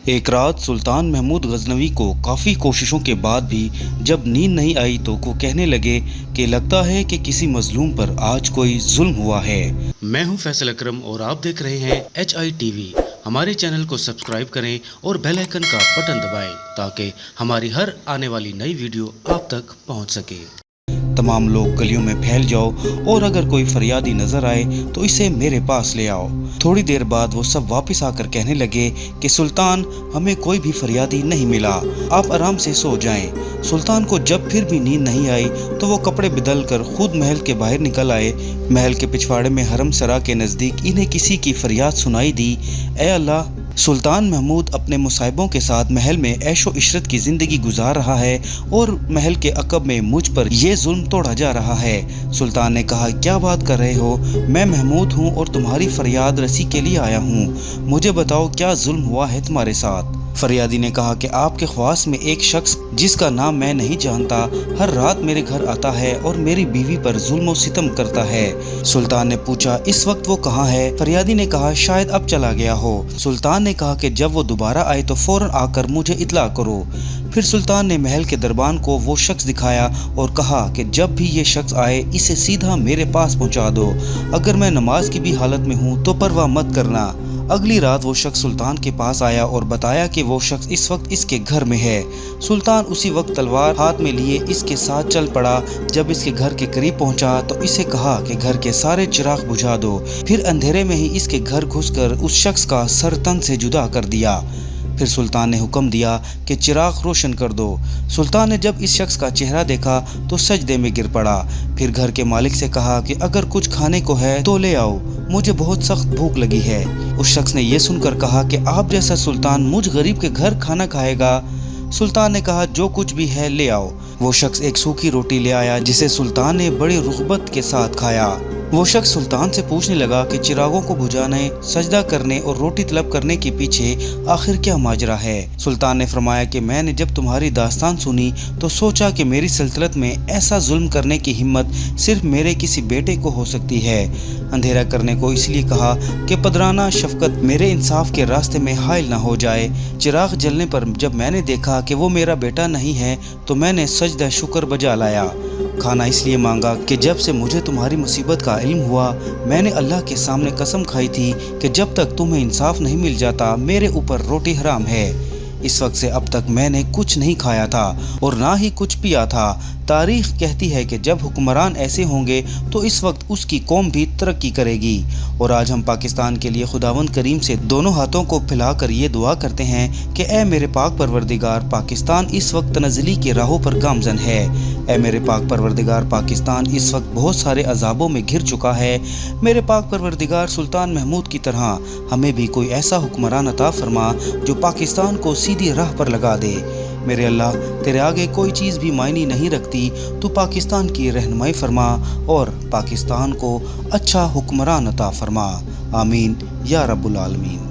एक रात सुल्तान महमूद गजनवी को काफ़ी कोशिशों के बाद भी जब नींद नहीं आई तो वो कहने लगे कि लगता है कि किसी मजलूम पर आज कोई जुल्म हुआ है। मैं हूं फैसल अकरम और आप देख रहे हैं HITV। हमारे चैनल को सब्सक्राइब करें और बेल आइकन का बटन दबाएं ताकि हमारी हर आने वाली नई वीडियो आप तक पहुंच सके। तमाम लोग गलियों में फैल जाओ और अगर कोई फरियादी नजर आए तो इसे मेरे पास ले आओ। थोड़ी देर बाद वो सब वापस आकर कहने लगे कि सुल्तान, हमें कोई भी फरियादी नहीं मिला, आप आराम से सो जाएं। सुल्तान को जब फिर भी नींद नहीं आई तो वो कपड़े बदल कर खुद महल के बाहर निकल आए। महल के पिछवाड़े में हरम सरा के नज़दीक इन्हें किसी की फरियाद सुनाई दी। ए अल्लाह, सुल्तान महमूद अपने मुसाहिबों के साथ महल में ऐशो इशरत की ज़िंदगी गुजार रहा है और महल के अकब में मुझ पर यह जुल्म तोड़ा जा रहा है। सुल्तान ने कहा, क्या बात कर रहे हो? मैं महमूद हूँ और तुम्हारी फरियाद रसी के लिए आया हूँ। मुझे बताओ क्या जुल्म हुआ है तुम्हारे साथ? फरियादी ने कहा कि आपके ख्वास में एक शख्स जिसका नाम मैं नहीं जानता हर रात मेरे घर आता है और मेरी बीवी पर जुल्म और सितम करता है। सुल्तान ने पूछा, इस वक्त वो कहाँ है? फरियादी ने कहा, शायद अब चला गया हो। सुल्तान ने कहा कि जब वो दोबारा आए तो फौरन आकर मुझे इत्तला करो। फिर सुल्तान ने महल के दरबान को वो शख्स दिखाया और कहा कि जब भी ये शख्स आए इसे सीधा मेरे पास पहुंचा दो। अगर मैं नमाज की भी हालत में हूँ तो परवाह मत करना। अगली रात वो शख्स सुल्तान के पास आया और बताया कि वो शख्स इस वक्त इसके घर में है। सुल्तान उसी वक्त तलवार हाथ में लिए इसके साथ चल पड़ा। जब इसके घर के करीब पहुंचा तो इसे कहा कि घर के सारे चिराग बुझा दो। फिर अंधेरे में ही इसके घर घुसकर उस शख्स का सर तन से जुदा कर दिया। फिर सुल्तान ने हुक्म दिया कि चिराग रोशन कर दो। सुल्तान ने जब इस शख्स का चेहरा देखा तो सजदे में गिर पड़ा। फिर घर के मालिक से कहा कि अगर कुछ खाने को है तो ले आओ, मुझे बहुत सख्त भूख लगी है। उस शख्स ने यह सुनकर कहा कि आप जैसा सुल्तान मुझ गरीब के घर खाना खाएगा? सुल्तान ने कहा, जो कुछ भी है ले आओ। वो शख्स एक सूखी रोटी ले आया जिसे सुल्तान ने बड़ी रुग़बत के साथ खाया। वो शख्स सुल्तान से पूछने लगा कि चिरागों को बुझाने, सजदा करने और रोटी तलब करने के पीछे आखिर क्या माजरा है? सुल्तान ने फरमाया कि मैंने जब तुम्हारी दास्तान सुनी तो सोचा कि मेरी सल्तनत में ऐसा जुल्म करने की हिम्मत सिर्फ मेरे किसी बेटे को हो सकती है। अंधेरा करने को इसलिए कहा कि पदराना शफकत मेरे इंसाफ के रास्ते में हाइल ना हो जाए। चिराग जलने पर जब मैंने देखा कि वो मेरा बेटा नहीं है तो मैंने सजदा शुक्र बजा लाया। खाना इसलिए मांगा कि जब से मुझे तुम्हारी मुसीबत का इल्म हुआ मैंने अल्लाह के सामने कसम खाई थी कि जब तक तुम्हें इंसाफ नहीं मिल जाता मेरे ऊपर रोटी हराम है। इस वक्त से अब तक मैंने कुछ नहीं खाया था और ना ही कुछ पिया था। तारीख कहती है कि जब हुक्मरान ऐसे होंगे तो इस वक्त उसकी कौम भी तरक्की करेगी। और आज हम पाकिस्तान के लिए खुदावंद करीम से दोनों हाथों को फैलाकर ये दुआ करते हैं कि ए मेरे पाक परवरदिगार, पाकिस्तान इस वक्त तनज़ली की राहों पर गामज़न है। ए मेरे पाक परवरदिगार, पाकिस्तान इस वक्त बहुत सारे अजाबों में घिर चुका है। मेरे पाक परवरदिगार, सुल्तान महमूद की तरह हमें भी कोई ऐसा हुक्मरान अता फरमा जो पाकिस्तान को सीधी राह पर लगा दे। मेरे अल्लाह, तेरे आगे कोई चीज़ भी मायने नहीं रखती। तू पाकिस्तान की रहनुमाई फरमा और पाकिस्तान को अच्छा हुक्मरान अता फरमा। आमीन या रब्बुल आलमीन।